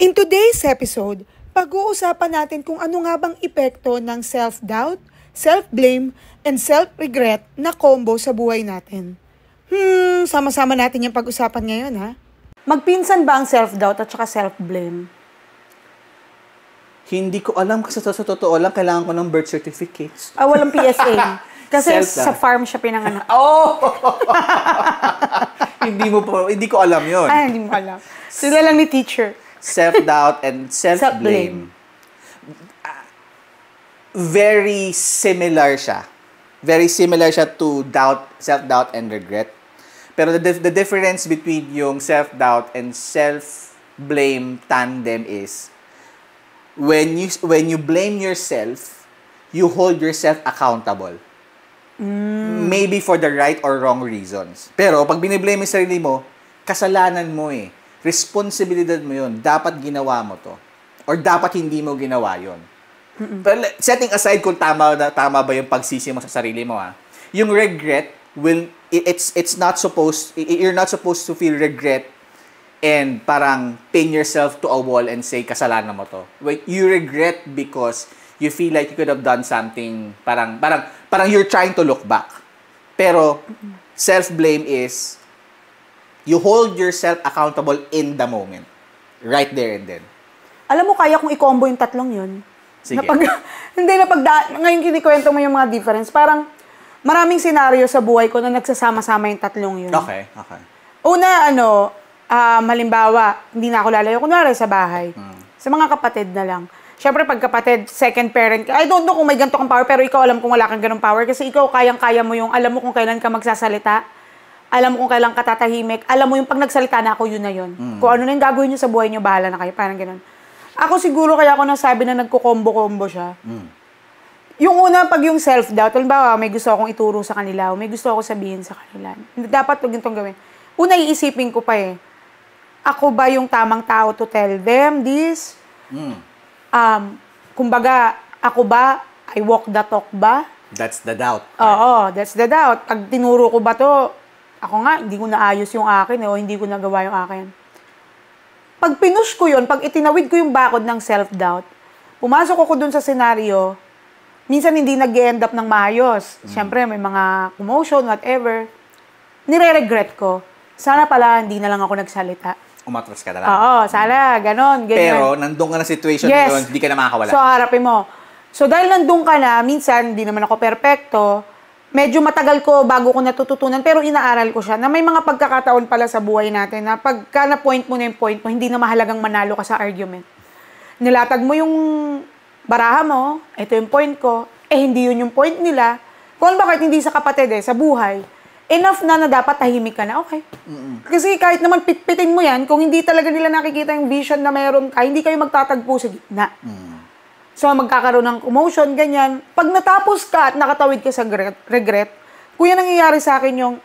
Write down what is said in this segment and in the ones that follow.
In today's episode, pag-uusapan natin kung ano nga bang epekto ng self-doubt, self-blame, and self-regret na combo sa buhay natin. Sama-sama natin yung pag-usapan ngayon, ha? Magpinsan ba ang self-doubt at saka self-blame? Hindi ko alam kasi sa totoo lang, kailangan ko ng birth certificates. Walang PSA. Kasi sa farm siya pinanganak. Oh! Hindi ko alam yun. Hindi mo alam. Sila lang ni teacher. Self-doubt and self-blame. Very similar siya. Very similar siya to doubt, self-doubt and regret. Pero the difference between yung self-doubt and self-blame tandem is when you blame yourself, you hold yourself accountable. Maybe for the right or wrong reasons. Pero pag biniblame mo yung sarili mo, kasalanan mo eh. Responsibilidad mo yun. Dapat ginawa mo to. Or dapat hindi mo ginawa yun. Pero setting aside kung tama ba yung pagsisi mo sa sarili mo, yung regret you're not supposed to feel regret and parang pin yourself to a wall and say kasalanan mo to. Wait, you regret because you feel like you could have done something parang you're trying to look back. Pero self-blame is you hold yourself accountable in the moment. Right there and then. Alam mo, kaya kung i-combo yung tatlong yun. Sige. Ngayon kinikwento mo yung mga difference. Parang maraming senaryo sa buhay ko na nagsasama-sama yung tatlong yun. Okay. Una, halimbawa, hindi na ako lalayo. Kunwari sa bahay. Sa mga kapatid na lang. Siyempre, pag kapatid, second parent ka, I don't know kung may ganito kang power, pero ikaw alam kung wala kang ganong power. Kasi ikaw, kayang-kaya mo yung, alam mo kung kailan ka magsasalita. Alam mo kung kailan ka tatahimik. Alam mo yung pag nagsalita na ako, yun na yun. Kung ano na yung gagawin nyo sa buhay nyo, bahala na kayo. Parang gano'n. Ako siguro kaya ako nasabi na nagko-combo-combo siya. Yung una, pag yung self-doubt, halimbawa, may gusto akong ituro sa kanila, o may gusto akong sabihin sa kanila. Dapat huwag ganitong gawin. Una, iisipin ko pa eh. Ako ba yung tamang tao to tell them this? Kumbaga, ako ba, I walk the talk ba? That's the doubt. Oo, that's the doubt. Pag tinuro ko ba to, ako nga, hindi ko naayos yung akin o hindi ko nagawa yung akin. Pag pinush ko yun, pag itinawid ko yung bakod ng self-doubt, pumasok ako dun sa senaryo, minsan hindi nag-end up ng maayos. Siyempre, may mga commotion, whatever. Nire-regret ko. Sana pala, hindi na lang ako nagsalita. Umatras ka na lang. Oo, sana, ganon, ganyan. Pero, nandun ka na situation na yun, hindi ka na makakawala. So, harapin mo. So, dahil nandun ka na, minsan, hindi naman ako perpekto, medyo matagal ko bago ko natututunan, pero inaaral ko siya na may mga pagkakataon pala sa buhay natin na pagka na-point mo na yung point mo, hindi na mahalagang manalo ka sa argument. Nilatag mo yung baraha mo, ito yung point ko, hindi yun yung point nila. Kung bakit hindi sa kapatid sa buhay, enough na dapat tahimik ka na, okay. Kasi kahit naman pitpitin mo yan, kung hindi talaga nila nakikita yung vision na meron ka, hindi kayo magtatagpo sa gitna. So, magkakaroon ng commotion, ganyan. Pag natapos ka at nakatawid ka sa regret, kuya nangyayari sa akin yung,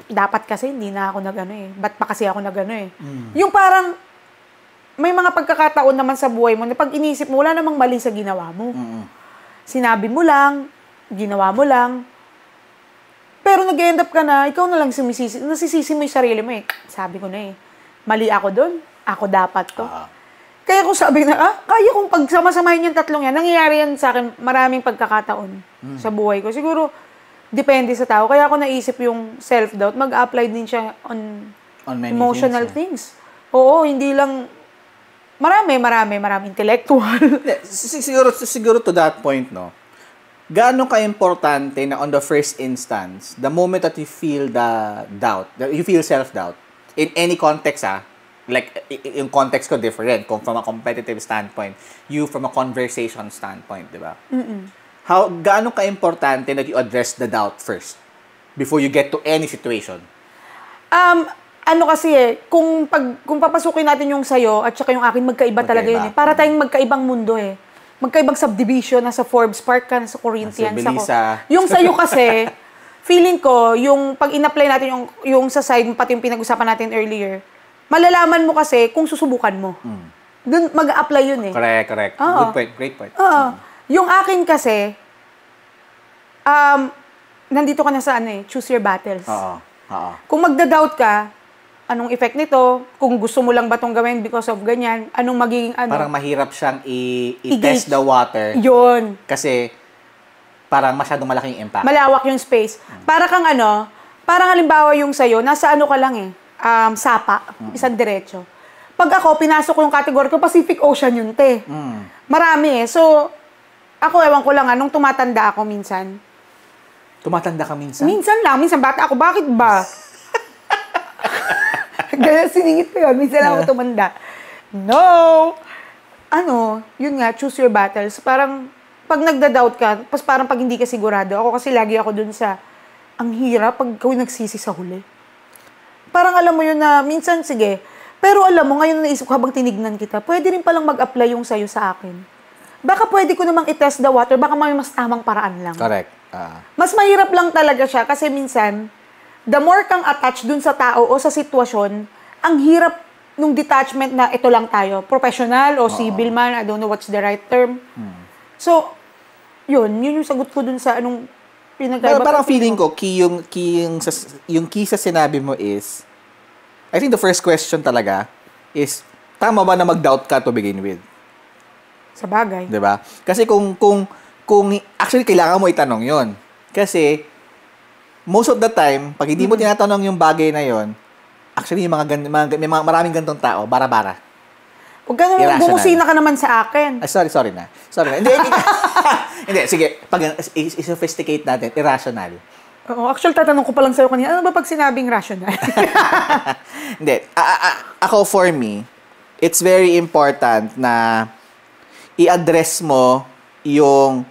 dapat kasi hindi na ako nag-ano ba't pa kasi ako nag-ano Yung parang, may mga pagkakataon naman sa buhay mo na pag inisip mo, wala namang mali sa ginawa mo. Sinabi mo lang, ginawa mo lang, pero nag-end up ka na, ikaw na lang nasisisi mo yung sarili mo Sabi ko na mali ako doon, ako dapat to. Kaya ko sabi na, kaya kong pagsama-samahin yung tatlong yan. Nangyayari yan sa akin, maraming pagkakataon sa buhay ko. Siguro, depende sa tao. Kaya ako naisip yung self-doubt, mag-apply din siya on emotional things. Oo, hindi lang, marami intellectual. siguro to that point, no? Gaano ka-importante na on the first instance, the moment that you feel the doubt, that you feel self-doubt, in any context, like, yung context ko different. Kung from a competitive standpoint, you from a conversation standpoint, di ba? Gaano ka-importante that you address the doubt first before you get to any situation? Kung papasukin natin yung sayo at saka yung akin, magkaiba talaga yun Para tayong magkaibang mundo Magkaibang subdivision, nasa Forbes Park ka, nasa Corinthians ako. Yung sayo kasi, feeling ko, yung pag in-apply natin yung sa side, pati yung pinag-usapan natin earlier, malalaman mo kasi kung susubukan mo. Doon mag-a-apply yun Correct. Good point. Great point. Yung akin kasi, nandito ka na sa choose your battles. Kung magda-doubt ka, anong effect nito, kung gusto mo lang ba itong gawin because of ganyan, anong magiging ano. Parang mahirap siyang i-test the water. Yun. Kasi parang masyadong malaking impact. Malawak yung space. Para kang ano, parang halimbawa yung sa'yo, nasa ano ka lang eh, sapa, isang diretso. Pag ako, pinasok ko yung category ko, Pacific Ocean yun, te. Marami eh. So, ako, ewan ko lang, nung tumatanda ako minsan. Tumatanda ka minsan? Minsan lang, minsan bata ako. Bakit ba? Ganyan, siningit ko yun. Minsan lang ako tumanda. No! Ano, yun nga, choose your battles. Parang, pag nagda-doubt ka, parang pag hindi ka sigurado, ako kasi lagi ako dun sa, ang hirap pag ikaw nagsisi sa huli. Parang alam mo yun na, minsan, sige, pero alam mo, ngayon naisip ko habang tinignan kita, pwede rin palang mag-apply yung sa'yo sa akin. Baka pwede ko namang i-test the water, baka may mas tamang paraan lang. Correct. Mas mahirap lang talaga siya kasi minsan, the more kang attached dun sa tao o sa sitwasyon, ang hirap nung detachment na ito lang tayo. Professional o civil man, I don't know what's the right term. So, yun yung sagot ko dun sa anong pinagkaiba. Parang feeling ko, yung key sa sinabi mo is, I think the first question talaga is, tama ba na mag-doubt ka to begin with? Sa bagay. Diba? Kasi kung actually, kailangan mo itanong yon. Kasi, most of the time, pag hindi mo tinatanong yung bagay na yon, actually, may maraming gantong tao, bara-bara. Huwag ka naman, bumusina ka naman sa akin. Sorry na. Hindi, hindi, sige, pag i-sophisticate natin, irrational. Oo, actually, tatanong ko pa lang sa'yo kanina, ano ba pag sinabing rational? Hindi, ako for me, it's very important na i-address mo yung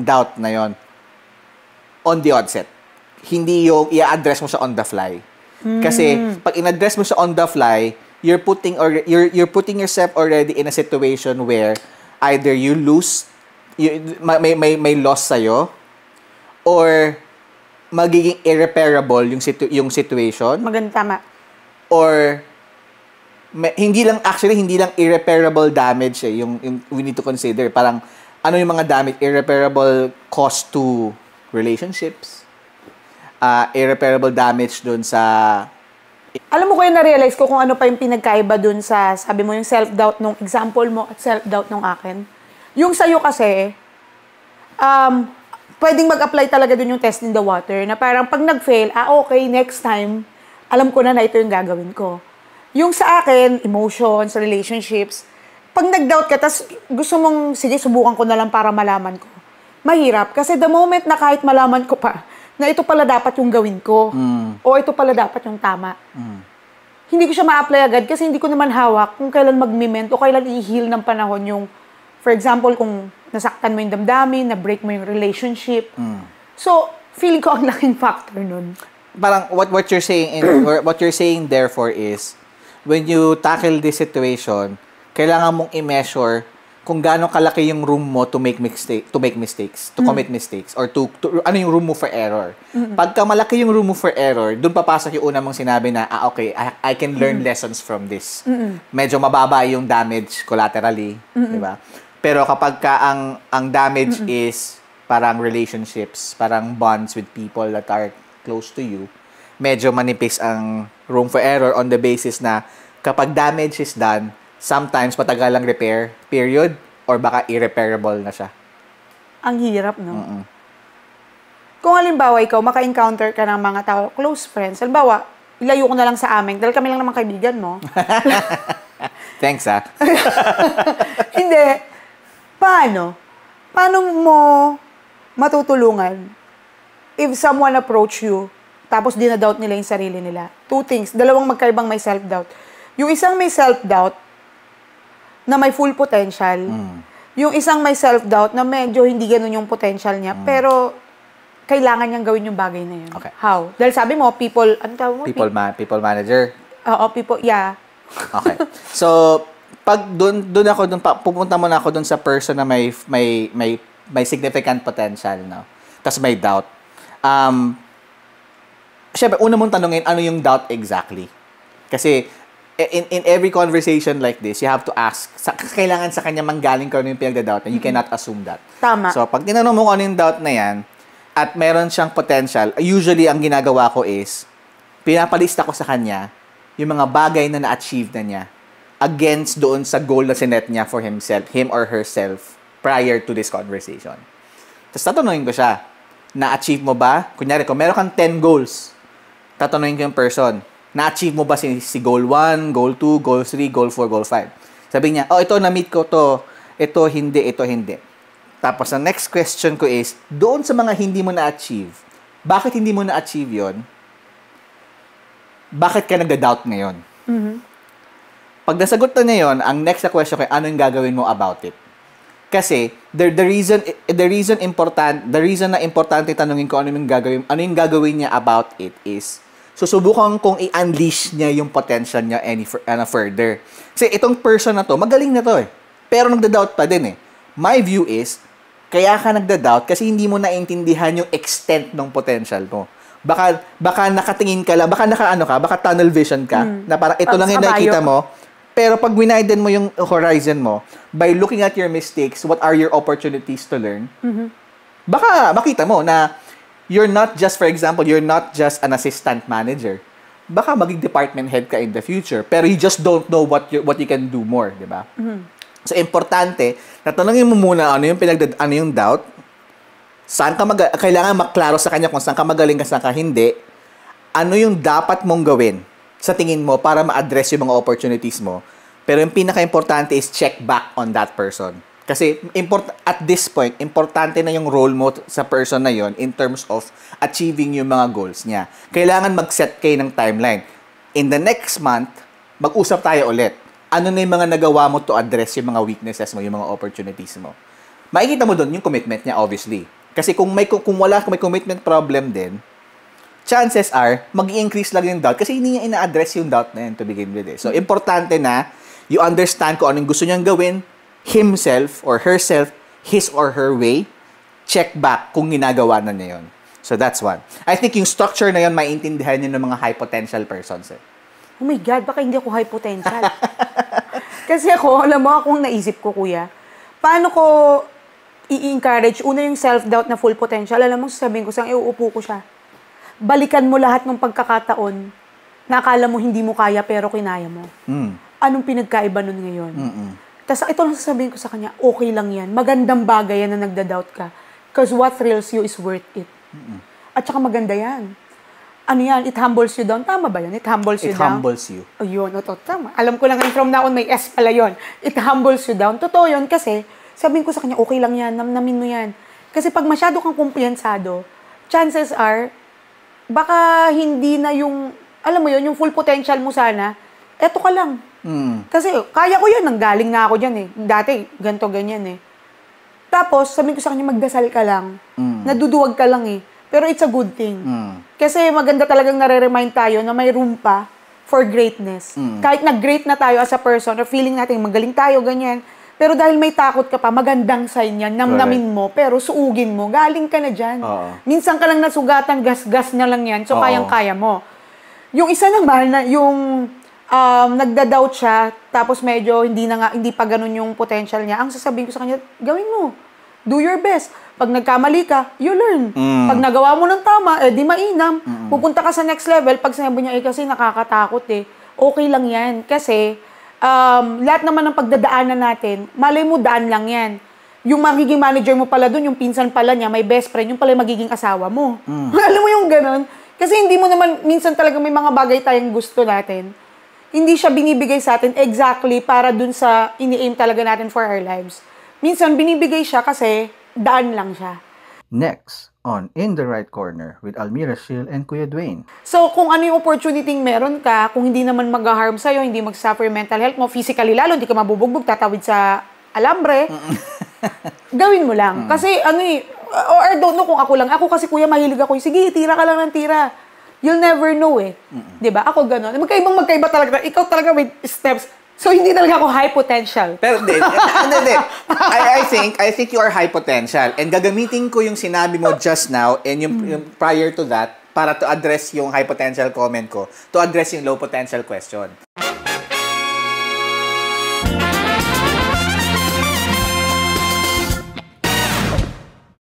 doubt na yon on the onset. Hindi yung i-address mo siya on the fly. Kasi pag in-address mo siya on the fly, you're putting yourself already in a situation where either you lose, may loss sa'yo, or magiging irreparable yung situation. Maganda, tama. Or hindi lang irreparable damage yung we need to consider. Parang ano yung mga damage, irreparable cost to relationships, irreparable damage dun sa... Alam mo ko yung na-realize ko kung ano pa yung pinagkaiba dun sa, sabi mo, yung self-doubt nung example mo at self-doubt nung akin. Yung sa'yo kasi, pwedeng mag-apply talaga dun yung test in the water na parang pag nag-fail, okay, next time, alam ko na ito yung gagawin ko. Yung sa akin, emotions, relationships, pag nag-doubt ka, tas gusto mong, sige, subukan ko na lang para malaman ko. Mahirap. Kasi the moment na kahit malaman ko pa, na ito pala dapat yung gawin ko, o ito pala dapat yung tama. Hindi ko siya ma-apply agad kasi hindi ko naman hawak kung kailan mag-mement o kailan i-heal ng panahon yung, for example, kung nasaktan mo yung damdamin, na-break mo yung relationship. So, feeling ko ang laking factor nun. Parang what you're saying therefore is, when you tackle this situation, kailangan mong i-measure kung gaano kalaki yung room mo to make mistakes, to commit mistakes, or to ano yung room mo for error. Pagka malaki yung room mo for error, dun papasok yung una mong sinabi na, okay, I can learn lessons from this. Medyo mababa yung damage collaterally, di ba? Pero kapag ka ang damage is parang relationships, parang bonds with people that are close to you, medyo manipis ang room for error on the basis na kapag damage is done, sometimes matagal lang repair, period, or baka irreparable na siya. Ang hirap, no? Kung halimbawa ikaw, maka-encounter ka ng mga tao, close friends, halimbawa, ilayo ko na lang sa amin, dahil kami lang naman kaibigan mo. Thanks, ha? Hindi. Paano? Paano mo matutulungan if someone approach you, tapos dinadoubt nila yung sarili nila? Two things. Dalawang magkaibang may self-doubt. Yung isang may self-doubt, na may full potential. Yung isang may self-doubt na medyo hindi ganun yung potential niya, pero kailangan niyang gawin yung bagay na yun. Okay. How? Dahil sabi mo, people, ano tawag mo? People manager. Oo, people, yeah. Okay. So, pag pupunta muna ako dun sa person na may significant potential, no? Tapos may doubt. Syempre, una mong tanungin, ano yung doubt exactly? Kasi, in every conversation like this, you have to ask, kailangan sa kanya manggaling ka ano yung pinagda-doubt na you cannot assume that. Tama. So, pag tinanong mo kung ano yung doubt na yan, at meron siyang potential, usually ang ginagawa ko is, pinapalista ko sa kanya yung mga bagay na na-achieve na niya against doon sa goal na sinet niya for himself, him or herself, prior to this conversation. Tapos tatanungin ko siya, na-achieve mo ba? Kunyari, kung meron kang 10 goals, tatanungin ko yung person, na-achieve mo ba si goal 1, goal 2, goal 3, goal 4, goal 5? Sabi niya, ito, na-meet ko to. Ito, hindi, ito, hindi. Tapos, ang next question ko is, doon sa mga hindi mo na-achieve, bakit hindi mo na-achieve yon? Bakit ka nagda-doubt ngayon? Pag nasagot na niya yun, ang next na question ko, ano yung gagawin mo about it? Kasi the reason na importante tanungin ko ano yung gagawin niya about it is susubukan kong i-unleash niya yung potential niya further. Kasi itong person na to, magaling na to eh. Pero nagda-doubt pa din eh. My view is, kaya ka nagda-doubt kasi hindi mo naintindihan yung extent ng potential mo. Baka nakatingin ka lang, baka tunnel vision ka, na parang ito lang yung nakikita mo. Pero pag widen mo yung horizon mo, by looking at your mistakes, what are your opportunities to learn? Baka makita mo na you're not just, for example, you're not just an assistant manager. Baka maging department head ka in the future, pero you just don't know what you can do more, di ba? So, importante, natanungin mo muna ano yung doubt, kailangan maklaro sa kanya kung saan ka magaling ka, saan ka hindi, ano yung dapat mong gawin sa tingin mo para ma-address yung mga opportunities mo. Pero yung pinaka-importante is check back on that person. Kasi at this point, importante na yung role mo sa person na yon in terms of achieving yung mga goals niya. Kailangan mag-set kayo ng timeline. In the next month, mag-usap tayo ulit. Ano na yung mga nagawa mo to address yung mga weaknesses mo, yung mga opportunities mo. Makikita mo doon yung commitment niya, obviously. Kasi kung may commitment problem din, chances are, mag-i-increase lang yung doubt kasi hindi niya ina-address yung doubt na yun to begin with. So, importante na you understand kung anong gusto niyang gawin, himself or herself, his or her way, check back kung ginagawa na niya yun. So, that's one. I think yung structure na yun, maintindihan yun ng mga high potential persons. Oh my God, baka hindi ako high potential. Kasi alam mo, akong naisip ko, kuya, paano ko i-encourage, una yung self-doubt na full potential, alam mo, sasabihin ko, iuupo ko siya. Balikan mo lahat ng pagkakataon na akala mo hindi mo kaya pero kinaya mo. Anong pinagkaiba nun ngayon? Tapos ito lang sasabihin ko sa kanya, okay lang yan. Magandang bagay yan na nagda-doubt ka. Because what thrills you is worth it. At saka maganda yan. Ano yan? It humbles you down. Tama ba yan? It humbles you down? It humbles you. Ayun, tama. Alam ko lang ngayon from now on, may S pala yun. It humbles you down. Totoo yun kasi sabihin ko sa kanya, okay lang yan, namnamin mo yan. Kasi pag masyado kang kumpiyansado, chances are, baka hindi na yung, alam mo yun, yung full potential mo sana, eto ka lang. Kasi kaya ko yun, nanggaling na ako dyan eh. Dati, ganito, ganyan eh. Tapos, sabihin ko sa kanya, magdasal ka lang. Naduduwag ka lang eh. Pero it's a good thing. Kasi maganda talagang nare-remind tayo na may room pa for greatness. Kahit na-great na tayo as a person, or feeling natin magaling tayo, ganyan. Pero dahil may takot ka pa, magandang sign yan, namnamin mo, pero suugin mo, galing ka na dyan. Minsan ka lang nasugatan, gas-gas na lang yan, so kayang-kaya mo. Yung isa naman, yung nagda-doubt siya, tapos medyo hindi pa ganun yung potential niya, ang sasabihin ko sa kanya, gawin mo. Do your best. Pag nagkamali ka, you learn. Pag nagawa mo ng tama, di mainam. Pupunta ka sa next level, pag sinabi niya, kasi nakakatakot eh. Okay lang yan. Kasi, lahat naman ng pagdadaanan natin, malay mo, daan lang yan. Yung magiging manager mo pala dun, yung pinsan pala niya, may best friend, yung pala yung magiging asawa mo. Alam mo yung ganun? Kasi hindi mo naman, minsan talaga may mga bagay tayong gusto natin. Hindi siya binibigay sa atin exactly para dun sa ini-aim talaga natin for our lives. Minsan, binibigay siya kasi daan lang siya. Next, on In the Right Corner with Almira Shil and Kuya Dwayne. So, kung ano yung opportunity meron ka, kung hindi naman mag-harm sa'yo, hindi mag-suffer mental health mo, physically lalo, hindi ka mabubugbog, tatawid sa alambre, gawin mo lang. Kasi, or I don't know kung ako lang. Ako kasi, kuya, mahilig ako. Sige, tira ka lang ng tira. You'll never know eh. Diba? Ako gano'n. Magkaiba talaga. Ikaw talaga with steps. So, hindi talaga ako high potential. Pero hindi. I think you are high potential. And gagamitin ko yung sinabi mo just now and yung prior to that para to address yung high potential comment ko, to address yung low potential question.